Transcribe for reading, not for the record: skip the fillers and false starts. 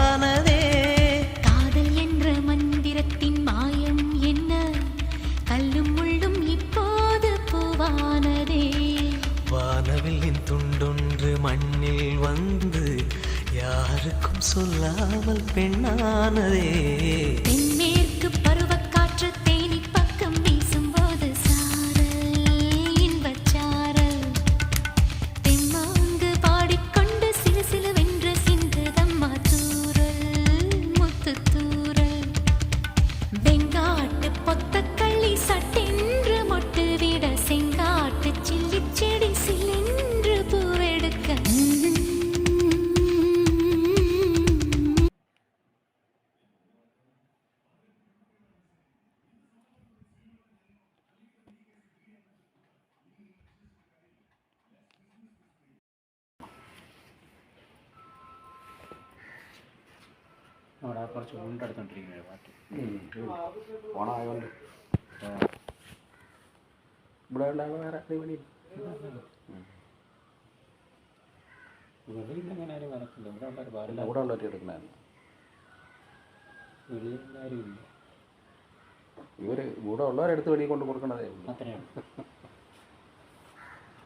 உண்டானதே. காதல் என்ற மந்திரத்தின் மாயம் என்ன, கல்லும் முள்ளும் இப்போது பூவானதே. வானவில்லின் துண்டொன்று மண்ணில் வந்து யாருக்கும் சொல்லாமல் பெண்ணானதே. தென்மேற்கு பருவக்காற்று தேனி பக்கம் வீசும்போது சாரல் இன்பச்சாரல். தெம்மாங்கு பாடிக்கொண்டு சிலு சிலுவென்று சிந்துதம்மா தூரல் முத்து தூரல். வெங்காட்டு பொத்தக்கள்ளி சட்டென்று மொட்டு விட செங்காட்டு சில்லி செடி சிலென்று பூவெடுக்க. അവിടെ കുറച്ച് ഉണ്ടെടുത്തോണ്ടിരിക്കുന്നത് പാട്ട് ഓണമായതുകൊണ്ട് ഇവിടെ ഉള്ള വേറെ പണി വെളിയിൽ അങ്ങനെ ആരും വരത്തില്ല. ഇവിടെ ഉള്ളവർ പാടില്ല. ഇവിടെ ഉള്ളവർ എടുക്കണമായിരുന്നു. വെളിയിൽ ആരും ഇല്ല. ഇവർ ഇവിടെ ഉള്ളവരെടുത്ത് വെളിയിൽ കൊണ്ട് കൊടുക്കണതേ അത്രയാണ്.